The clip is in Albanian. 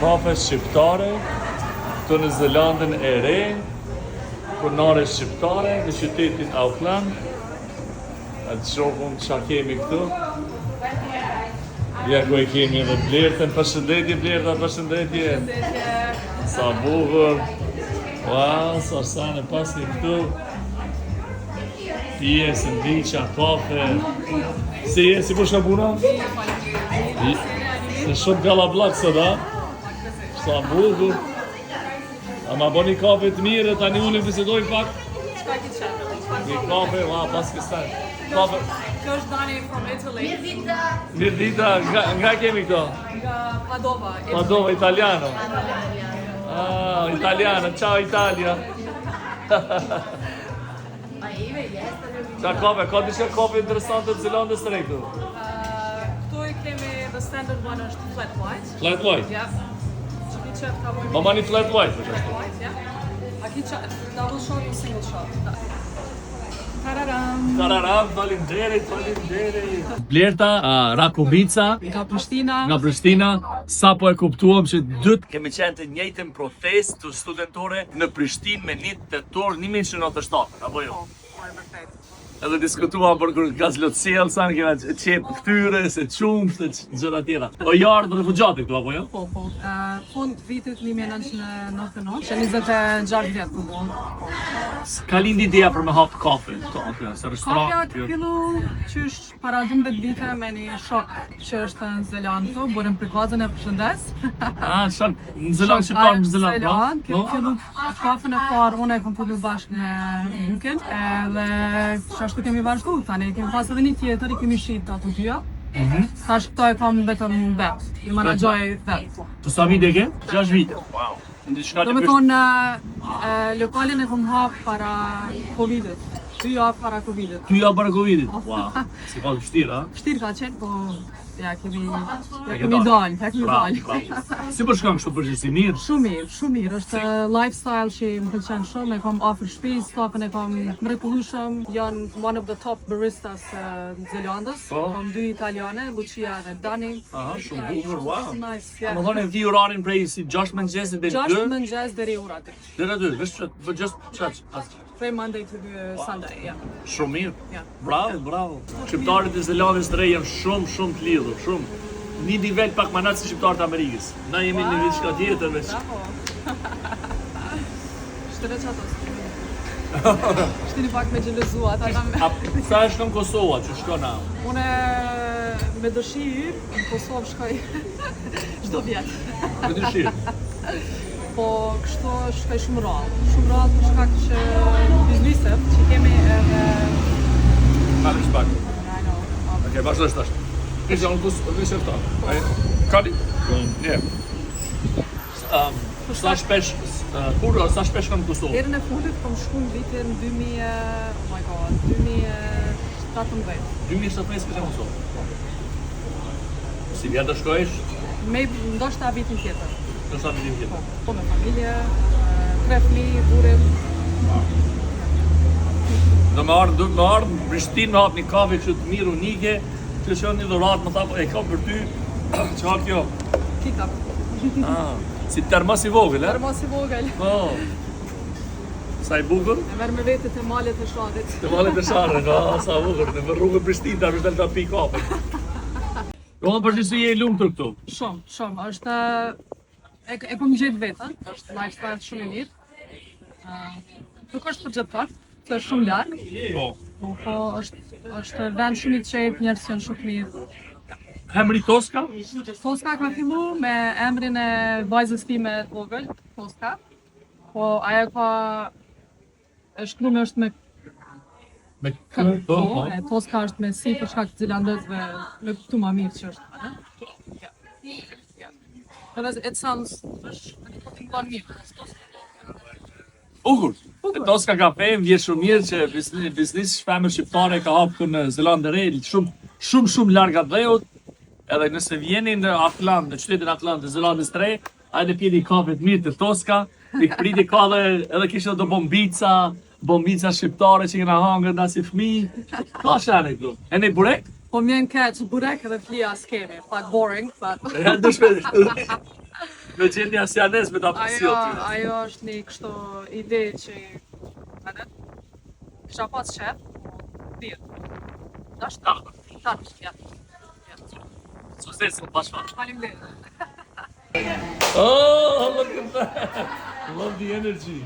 kafe shqiptare këtu në Zelandën e Re, kurnare shqiptare në qytetin Auckland. A të shohëm çka kemi këtu. Ja ku e kemi edhe Blertën, përshëndetje Blerta, përshëndetje. Sa bukur. Wow, sa sane pasi këtu. Pije, sandviqa, kafe. Si je, si po shkabuna? Se shumë galablak sot, a? Sa bukur. A ma boni kafe të mire, tani unë bisedoj pak. Çka ke qenë? Një kafe, pas kësaj. Kafe. Kjo është Dani from Italy. Mirë dita, nga kemi këto? Nga Padova. Padova, italiano. Ah, italiano, ciao Italia. Qa kafe, ka dishe kafe interesante të Zelandës të rejtu? Këtu i kemi the standard one është flat white. Flat white? Ja. Që ki qëtë ka vojnë. Ma mani flat white, për Flat white, ja. A ki qëtë double shot o single shot? Tararam! Tararam, falimderit. Blerta, Rakovica, Nga Prishtina. nga Prishtina, sa po e kuptuam që dytë kemi qenë të njëjtën protestë studentore në Prishtinë me 1 tetor 1997, apo jo? Edhe diskutuam për kur gazlotësiel, sa në kena qep këtyre, se qumë, se gjëra tjera. O jarë refugjati këtu, apo jo? Po. Fund vitit 1999, që 26 vjetë të bon. Ka lindi ideja për me hapë kafe, se restoran. Kafja të fillu qysh para 12 vite me një shok që është në Zelandë këtu, borëm për kazën e përshëndes. Në Zelandë shqiptarë në Zelandë, Zelandë, fillu kafën e parë, unë e kom fillu bashkë me Luken, edhe ashtu kemi vazhdu, tani kemi pas edhe një tjetër, i kemi shit ato dyja. Tash këto e kam vetëm vetë, i managjoj vetë. Të sa vite ke? 6 vite. Wow. Do me thonë, lokalin e kom hapë para Covidit, 2 javë para Covidit. 2 javë para Covidit? Wow, si ka të vështirë, a? Vështirë ka qenë, po ja kemi dalë. Si po shkon kështu përgjithësi mirë? Shumë mirë, është lifestyle që më pëlqen shumë, e kam afër shtëpisë, stafën e kam mrekullueshëm, janë one of the top baristas në Zelandës. Kam 2 italiane, Lucia dhe Dani. Aha, shumë bukur, wow. Nice, ja. Më thonë vi orarin prej si 6 mëngjesit deri 2? 6 mëngjes deri ora 3. Deri 2, vetë just çaj. Prej Monday to Sunday, ja. Shumë mirë. Ja. Bravo. Shqiptarët e Zelandës të re janë shumë të lidhur, shumë. Një nivel pak më natë se shqiptarët e Amerikës. Na jemi në një çka tjetër veç. Shtëre qato. Shtini pak me gjelëzua, ata kam... Sa është në Kosova, që shkon na? Une me dëshirë, në Kosovë shkoj çdo vjet. Me dëshirë? Po kështu shkoj shumë rrallë për shkak që bizneset që kemi edhe... Kalëm shpak. I know. Okej, vazhdojsh tash. Kështë janë kusë këta. Kali? Nje. Sa shpesh kam Kosovë? Herën e fundit kom shku në vitin 2017. 2017 këtë Kosovë? Si vjetë të shkojsh? Me ndoshta vitin tjetër. Ndoshta vitin tjetër? Po me familje, 3 fëmijë, burim. Do me ardhë në Prishtinë me hap një kafe që të mirë unike, që që një dhuratë më thapo, e ka për ty, që ha kjo? Kitap. Si termos i vogël, e? Termos i vogël. Po. Sa i bukur? E merr me vete te malet e Sharrit. Te malet e Sharrit, sa bukur, në rrugën Prishtinë, ta vështel ta pi kafe. Do të përgjithësi je i lumtur këtu. Shumë, është e kom gjetë vetën, është lifestyle shumë i mirë. Nuk është për gjithë part, është shumë larg. Po është vend shumë i qetë, njerëz janë shumë mirë. Emri Toska? Toska ka fillu me emrin e vajzës time të vogël, Toska. Po ajo ka shkruar është me Toska është me si për shkak të zelandezëve me këtu më mirë që është. It sounds Ugur. Toska kafe vjen shumë mirë që biznes femër shqiptare ka hapur në Zelandë e Re, shumë larg atdheut. Edhe nëse vjeni në Auckland, në qytetin Auckland të Zelandës së Re, hajde pjeni kafe të mirë të Toska, priti ka edhe kishte do bombica shqiptare që kena hangër nga si fëmijë. Ka shane këtu. E ne burek? Po m'jen keq burek edhe flia s'kemi, pak boring, but... me gjendja asianes me ta përsil ty. Ajo është një kështu ide që kisha pas shef, dirë. Është tanë, ja. Suksesin, bashkë. Faleminderit. Oh, look at that. Love the energy.